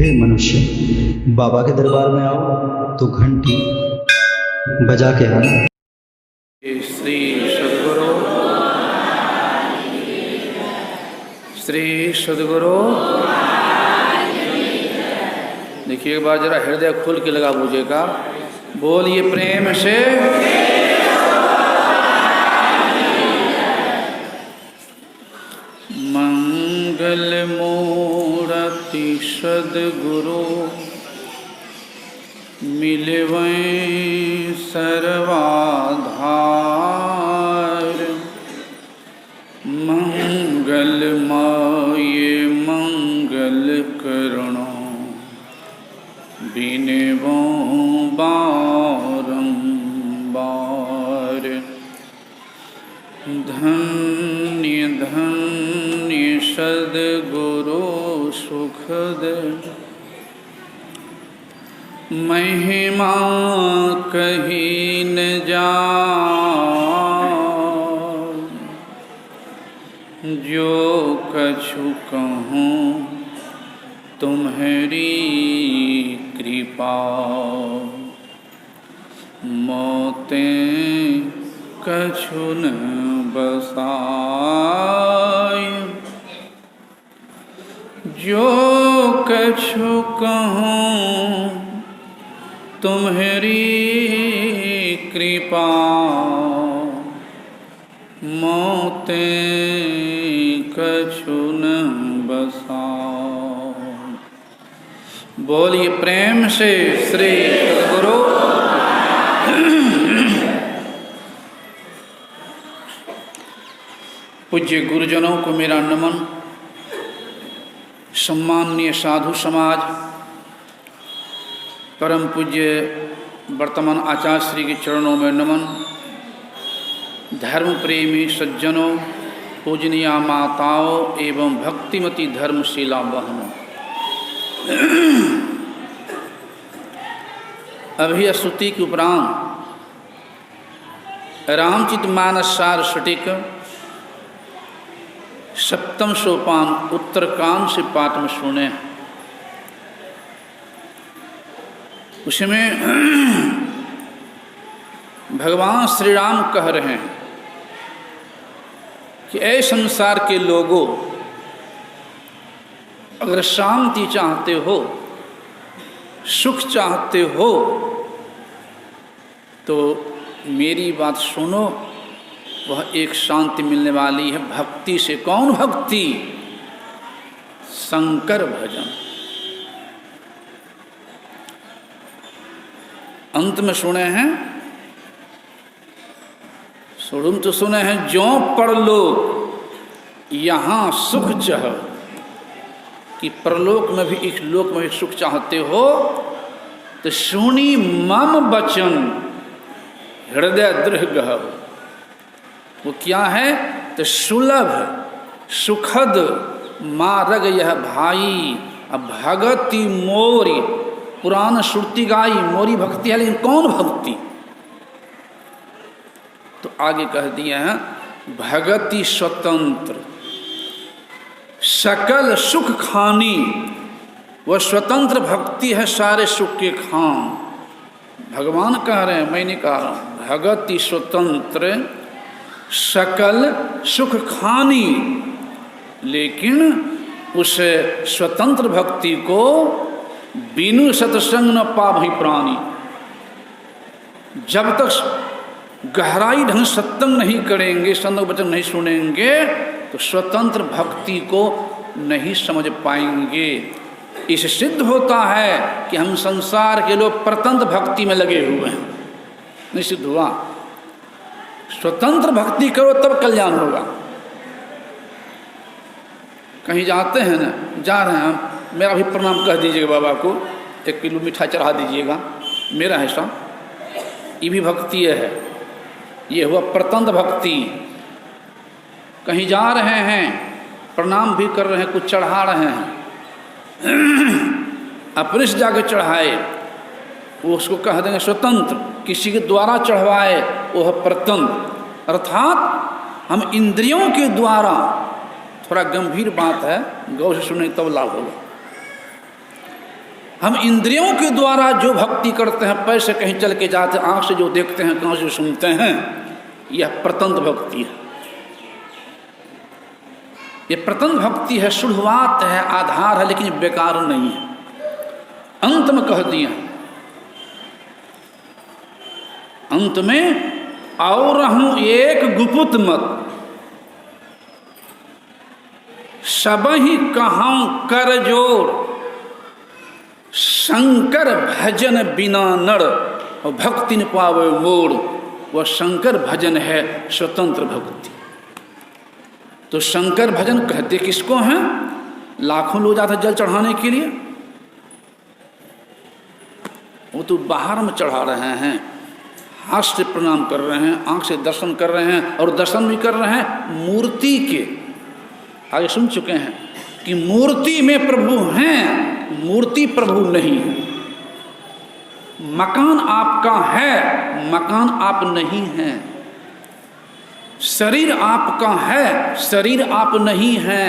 हे मनुष्य, बाबा के दरबार में आओ तो घंटी बजा के आना। श्री सद्गुरु श्री सद्गुरु। देखिए एक बार जरा हृदय खोल के लगा बूझेगा, बोलिए प्रेम से। मंगल मूर्ति सद्गुरु मिलवैं सर्वाधार। मंगलमय मंगल करुणा बिनवो बारंबार। धन्य धन्य सद्गुरु सुखद महिमा कही न जाए। जो कछु कहूँ तुम्हारी कृपा, मोते कछु न बसाय। जो कछु कहूँ तुम्हारी कृपा, मोते कछु न बसाओ। बोलिए प्रेम से श्री सद्गुरु। पूज्य गुरुजनों को मेरा नमन। सम्माननीय साधु समाज, परम पूज्य वर्तमान आचार्य श्री के चरणों में नमन। धर्म प्रेमी सज्जनों, पूजनीय माताओं एवं भक्तिमती धर्मशीला बहनों, अभी स्तुति के उपरांत रामचित मानस सार सटिक सप्तम सोपान उत्तरकांड से पाठ में सुने। उसमें भगवान श्री राम कह रहे हैं कि ऐ संसार के लोगों, अगर शांति चाहते हो, सुख चाहते हो, तो मेरी बात सुनो। वह एक शांति मिलने वाली है भक्ति से। कौन भक्ति? शंकर भजन। अंत में सुने हैं, सुन तो सुने हैं, जो परलोक यहाँ सुख चाह, कि परलोक में भी इस लोक में भी सुख चाहते हो, तो सुनी मम बचन हृदय दृढ़ गह। वो क्या है? तो सुलभ सुखद मार्ग यह भाई, अब भगति मोरी। पुराण श्रुति गाई मोरी भक्ति है, लेकिन कौन भक्ति? तो आगे कह दिए हैं, भगति स्वतंत्र सकल सुख खानी। वह स्वतंत्र भक्ति है, सारे सुख के खान। भगवान कह रहे हैं, मैं नहीं कह रहा हूं। भगति स्वतंत्र सकल सुख खानी, लेकिन उस स्वतंत्र भक्ति को बिनु सत्संग न पावहि प्राणी। जब तक गहराई ढंग सत्संग नहीं करेंगे, संत वचन नहीं सुनेंगे, तो स्वतंत्र भक्ति को नहीं समझ पाएंगे। इससे सिद्ध होता है कि हम संसार के लोग परतंत्र भक्ति में लगे हुए हैं। नहीं सिद्ध हुआ? स्वतंत्र भक्ति करो तब कल्याण होगा। कहीं जाते हैं ना, जा रहे हैं, मेरा भी प्रणाम कह दीजिएगा बाबा को, 1 किलो मिठाई चढ़ा दीजिएगा, मेरा हिस्सा। ये भी भक्ति है। ये हुआ परतंत्र भक्ति। कहीं जा रहे हैं, प्रणाम भी कर रहे हैं, कुछ चढ़ा रहे हैं, अपने से जाकर चढ़ाए, वो उसको कह देंगे स्वतंत्र। किसी के द्वारा चढ़वाए वो है परतंत्र। अर्थात हम इंद्रियों के द्वारा, थोड़ा गंभीर बात है, गौर से सुने तब लाभ होगा। हम इंद्रियों के द्वारा जो भक्ति करते हैं, पैर से कहीं चल के जाते हैं, आँख से जो देखते हैं, कान से सुनते हैं, यह प्रतंत्र भक्ति है। ये प्रतंत्र भक्ति है, शुरुआत है, आधार है, लेकिन बेकार नहीं है। अंत में कह दिया, अंत में और हूं एक गुपुत मत, सबहि कहां कर जोड़, शंकर भजन बिना नर और भक्ति न पावे मोड़। वह शंकर भजन है स्वतंत्र भक्ति। तो शंकर भजन कहते किसको हैं? लाखों लोग जाते जल चढ़ाने के लिए, वो तो बाहर में चढ़ा रहे हैं, हाथ से प्रणाम कर रहे हैं, आंख से दर्शन कर रहे हैं, और दर्शन भी कर रहे हैं मूर्ति के। आगे सुन चुके हैं कि मूर्ति में प्रभु हैं, मूर्ति प्रभु नहीं है। मकान आपका है, मकान आप नहीं हैं। शरीर आपका है, शरीर आप नहीं हैं।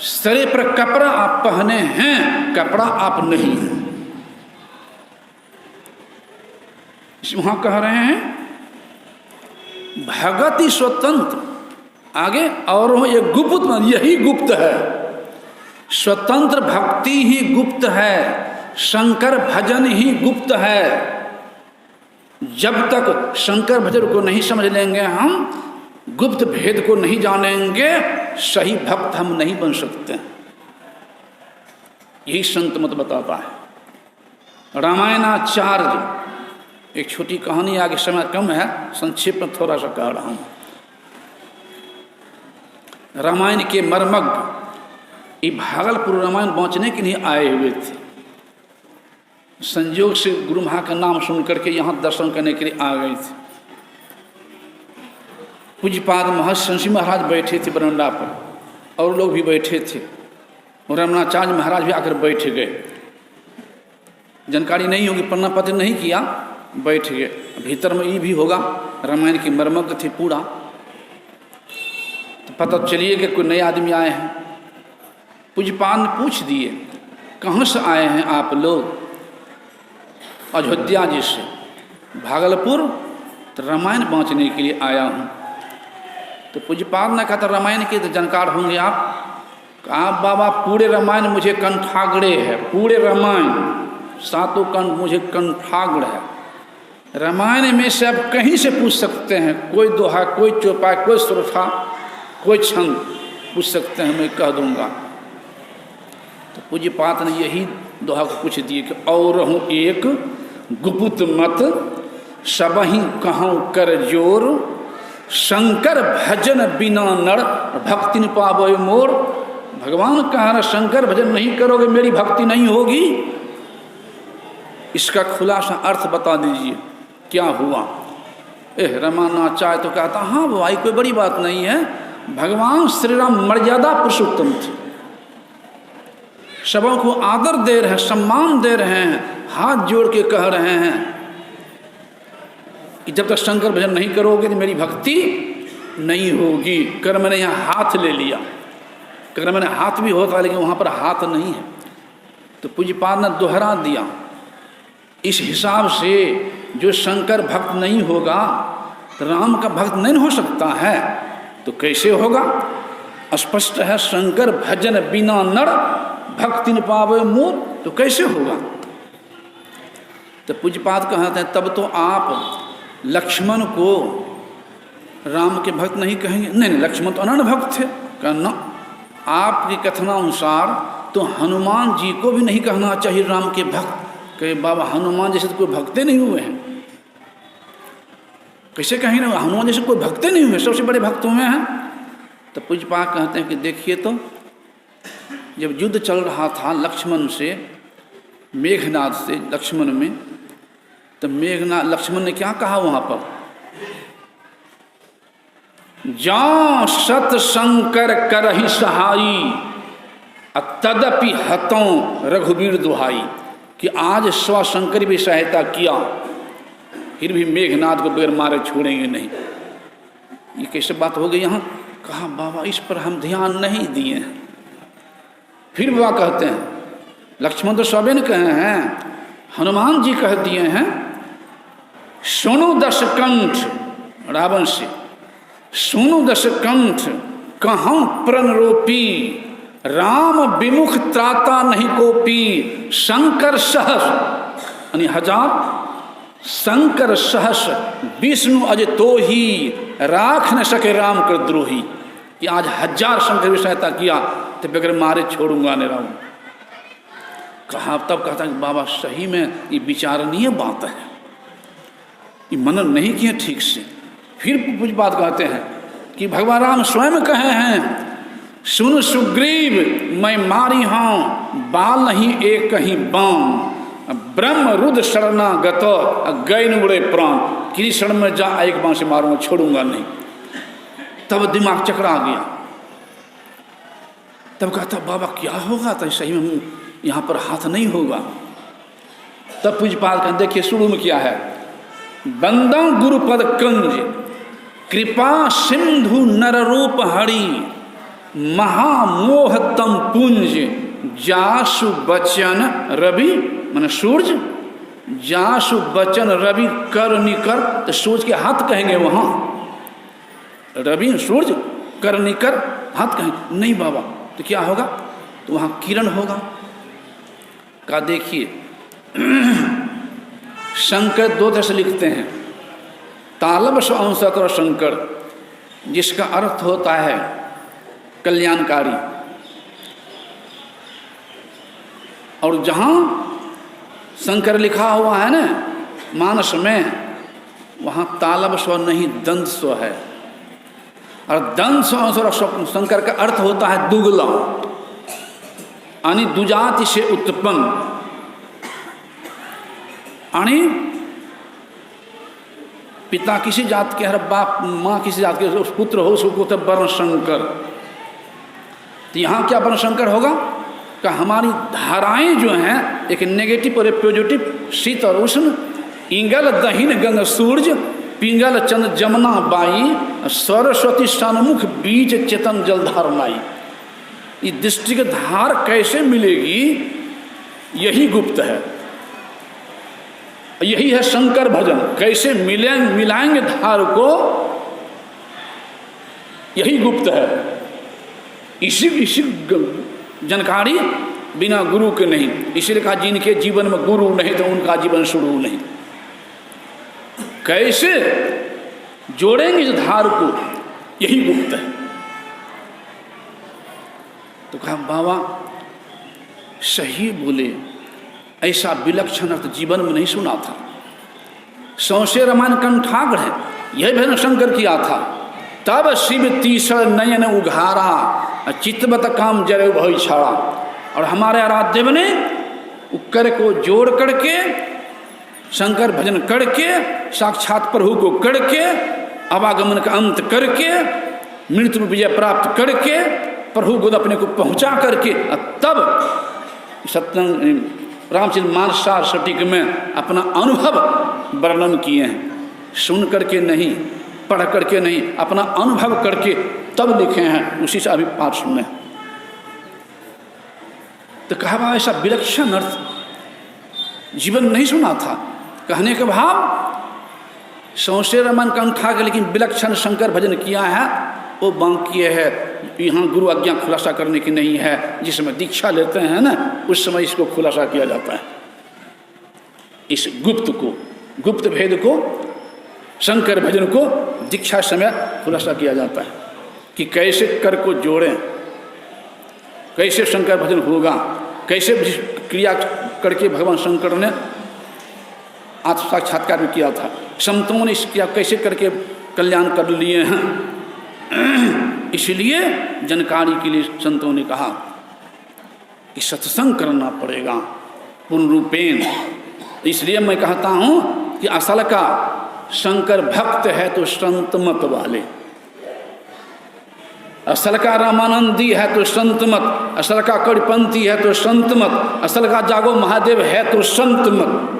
शरीर पर कपड़ा आप पहने हैं, कपड़ा आप नहीं हैं। वहां कह रहे हैं भगति स्वतंत्र, आगे और ये गुप्त, यही गुप्त है। स्वतंत्र भक्ति ही गुप्त है, शंकर भजन ही गुप्त है। जब तक शंकर भजन को नहीं समझ लेंगे, हम गुप्त भेद को नहीं जानेंगे, सही भक्त हम नहीं बन सकते। यही संत मत बताता है। रामायणाचार्य, एक छोटी कहानी, आगे समय कम है, संक्षेप में थोड़ा सा कह रहा हूं। रामायण के मर्मज्ञ ये भागलपुर रामायण पहुंचने के लिए आए हुए थे। संयोग से गुरु महा का नाम सुन करके यहाँ दर्शन करने के लिए आ गए थे। पूज्यपाद महर्षि महाराज बैठे थे बरंडा पर, और लोग भी बैठे थे, और रमणाचार्य महाराज भी आकर बैठ गए। जानकारी नहीं होगी, पन्ना पत्र नहीं किया, बैठ गए। भीतर में ये भी होगा, रामायण की मर्मज्ञ थे पूरा। तो पता चलिए कि कोई नए आदमी आए हैं। पूज्यपाद ने पूछ दिए, कहाँ से आए हैं आप लोग? अयोध्या जी से। भागलपुर? तो रामायण बाँचने के लिए आया हूँ। तो पूज्यपाद ने कहा, तो रामायण के तो जानकार होंगे आप। कहा, बाबा पूरे रामायण मुझे कंठाग्रे है, पूरे रामायण सातों कंठ मुझे कंठाग्र है। रामायण में से आप कहीं से पूछ सकते हैं, कोई दोहा, कोई चौपाई, कोई सुरठा, कोई छंद पूछ सकते हैं, मैं कह दूंगा। तो पूज्यपाद ने यही दोहा को पूछ दिए कि और हूँ एक गुप्त मत, सबहि कहूँ कर जोर, शंकर भजन बिना नर भक्ति न पावे मोर। भगवान कह रहे, शंकर भजन नहीं करोगे मेरी भक्ति नहीं होगी। इसका खुलासा अर्थ बता दीजिए, क्या हुआ? रमानाचार्य तो कहता, हाँ भाई कोई बड़ी बात नहीं है। भगवान श्री राम मर्यादा पुरुषोत्तम थे, सबों को आदर दे रहे हैं, सम्मान दे रहे हैं, हाथ जोड़ के कह रहे हैं कि जब तक शंकर भजन नहीं करोगे तो मेरी भक्ति नहीं होगी। कर मैंने यहाँ हाथ ले लिया, कर मैंने हाथ भी होता, लेकिन वहाँ पर हाथ नहीं है। तो पूज्यपाद ने दोहरा दिया, इस हिसाब से जो शंकर भक्त नहीं होगा तो राम का भक्त नहीं हो सकता है। तो कैसे होगा? स्पष्ट है, शंकर भजन बिना नर भक्ति न पावे मोर। तो कैसे होगा? तो पूज्यपाद कहते हैं, तब तो आप लक्ष्मण को राम के भक्त नहीं कहेंगे। नहीं, लक्ष्मण तो अनन्य भक्त थे। कहना आपके कथनानुसार तो हनुमान जी को भी नहीं कहना चाहिए राम के भक्त। कहे बाबा हनुमान जैसे तो कोई भक्ते नहीं हुए हैं। कैसे कहें ना, हनुमान जैसे कोई भक्ते नहीं हुए, सबसे बड़े भक्त हुए हैं। तो पूज्यपाद कहते हैं कि देखिए, तो जब युद्ध चल रहा था लक्ष्मण से, मेघनाद से लक्ष्मण में, तो मेघनाद लक्ष्मण ने क्या कहा वहाँ पर? जा सत शंकर करहि सहाई, तदपि हतों रघुवीर दुहाई। कि आज स्व शंकर भी सहायता किया, फिर भी मेघनाद को बगैर मारे छोड़ेंगे नहीं। ये कैसे बात हो गई यहाँ? कहा बाबा इस पर हम ध्यान नहीं दिए हैं। फिर बाबा कहते हैं लक्ष्मण तो सबे ने कहे हैं, हनुमान जी कह दिए हैं, सुनु दशकंठ रावण से, सुनु दशकंठ कहूँ प्रण रोपी, राम विमुख त्राता नहीं कोपी, शंकर सहस यानी 1000, शंकर सहस विष्णु अज तो ही, राख न सके राम कर द्रोही। कि आज 1000 शंकर भी सहायता किया तो बगैर मारे छोड़ूंगा नहीं राम। कहा तब कहता कि बाबा सही में ये विचारणीय बात है, ये मनन नहीं किए ठीक से। फिर कुछ बात कहते हैं कि भगवान राम स्वयं कहे हैं, सुन सुग्रीव मैं मारी हूँ बाल नहीं एक कहीं बाम, ब्रह्म रुद्र शरणागत गए उड़े प्राण, किसी शरण में जा एक बाण से मारूंगा छोड़ूंगा नहीं। तब दिमाग चकरा गया। तब कहता बाबा क्या होगा, तो सही में यहाँ पर हाथ नहीं होगा। तब पूजपाल कहते देखिए शुरू में क्या है, बंदम गुरुपद कंज कृपा सिंधु नर रूप हरि, महामोहतम पुंज जासु बचन रवि, माने सूर्य, जासु बचन रवि कर निकर, तो सूर्य के हाथ कहेंगे वहाँ, रवि सूर्य कर निकर हाथ कहेंगे नहीं बाबा, तो क्या होगा, तो वहाँ किरण होगा। का देखिए शंकर 2 तरह से लिखते हैं, तालब स्व अंशक और शंकर, जिसका अर्थ होता है कल्याणकारी, और जहाँ शंकर लिखा हुआ है ना मानस में, वहाँ तालब स्व नहीं दंत स्व है। और दंत स्व और शंकर का अर्थ होता है दुगला, यानी दुजाति से उत्पन्न, यानी पिता किसी जात के, हर बाप माँ किसी जात के, उस पुत्र हो उसको तो वर्ण शंकर। तो यहाँ क्या वर्ण शंकर होगा कि हमारी धाराएं जो हैं एक नेगेटिव और पॉजिटिव, शीत और उष्ण, इंगल दहिन गंग सूर्य, पिंगल चंद्र जमुना बाई, सरस्वती सन्मुख बीज चेतन जलधार नाई। इस दृष्टि की धार कैसे मिलेगी, यही गुप्त है, यही है शंकर भजन। कैसे मिलाएंगे धार को, यही गुप्त है। इसी जानकारी बिना गुरु के नहीं। इसलिए कहा जिनके जीवन में गुरु नहीं तो उनका जीवन शुरू नहीं। कैसे जोड़ेंगे इस धार को, यही गुप्त है। तो कहा बाबा सही बोले, ऐसा विलक्षण अर्थ जीवन में नहीं सुना था। सौसे रमान कंठाग्र है, यह भजन शंकर किया था। तब शिव तीसर नयन उघारा, चित्तवत काम जरे भई छाड़ा। और हमारे आराध्य ने उक्कर को जोड़ करके, शंकर भजन करके, साक्षात प्रभु को करके, आवागमन का अंत करके, मृत्यु विजय प्राप्त करके, प्रभु को अपने को पहुंचा करके, तब सत्यम रामचंद्र मानसार सटीक में अपना अनुभव वर्णन किए हैं। सुन करके नहीं, पढ़ करके नहीं, अपना अनुभव करके तब लिखे हैं। उसी से अभी पाठ सुने। तो कहा ऐसा विलक्षण अर्थ जीवन नहीं सुना था। कहने के भाव सौसे रमन कंठा के, लेकिन विलक्षण शंकर भजन किया है वो बाकी है। यहाँ गुरु आज्ञा खुलासा करने की नहीं है। जिस समय दीक्षा लेते हैं ना, उस समय इसको खुलासा किया जाता है। इस गुप्त को, गुप्त भेद को, शंकर भजन को दीक्षा समय खुलासा किया जाता है कि कैसे कर को जोड़ें, कैसे शंकर भजन होगा, कैसे क्रिया करके भगवान शंकर ने आत्म साक्षात्कार भी किया था। संतों ने इस क्रिया कैसे करके कल्याण कर लिए हैं। इसलिए जानकारी के लिए संतों ने कहा कि सत्संग करना पड़ेगा पूर्ण रूपेण। इसलिए मैं कहता हूँ कि असल का शंकर भक्त है तो संत मत वाले, असल का रामानंदी है तो संत मत, असल का कड़पंथी है तो संत मत, असल का जागो महादेव है तो संत मत।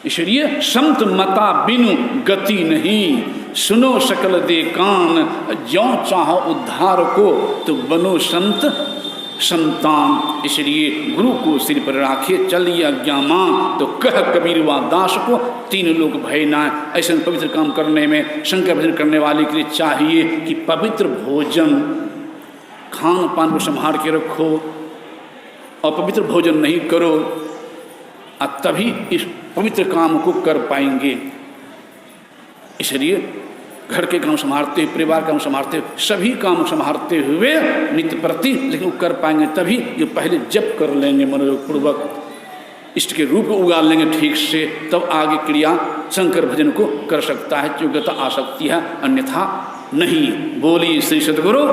इसलिए संत मता बिनु गति नहीं, सुनो सकल दे कान, ज्यों चाहो उद्धार को तो बनो संत संतान। इसलिए गुरु को सिर पर राखे चलिए आज्ञा मां, तो कह कबीर वा दास को तीन लोग भय ना। ऐसे पवित्र काम करने में शंकर भजन करने वाले के लिए चाहिए कि पवित्र भोजन खान पान को संभाल के रखो, और पवित्र भोजन नहीं करो, और तभी इस पवित्र काम को कर पाएंगे। इसलिए घर के काम संभालते हुए, परिवार का काम संभालते हुए, सभी काम संभालते हुए नित्य प्रति, लेकिन वो कर पाएंगे तभी जो पहले जप कर लेंगे मनोयोग पूर्वक, इष्ट के रूप उगा लेंगे ठीक से, तब आगे क्रिया शंकर भजन को कर सकता है। योग्यता आ सकती है, अन्यथा नहीं। बोली श्री सद्गुरु।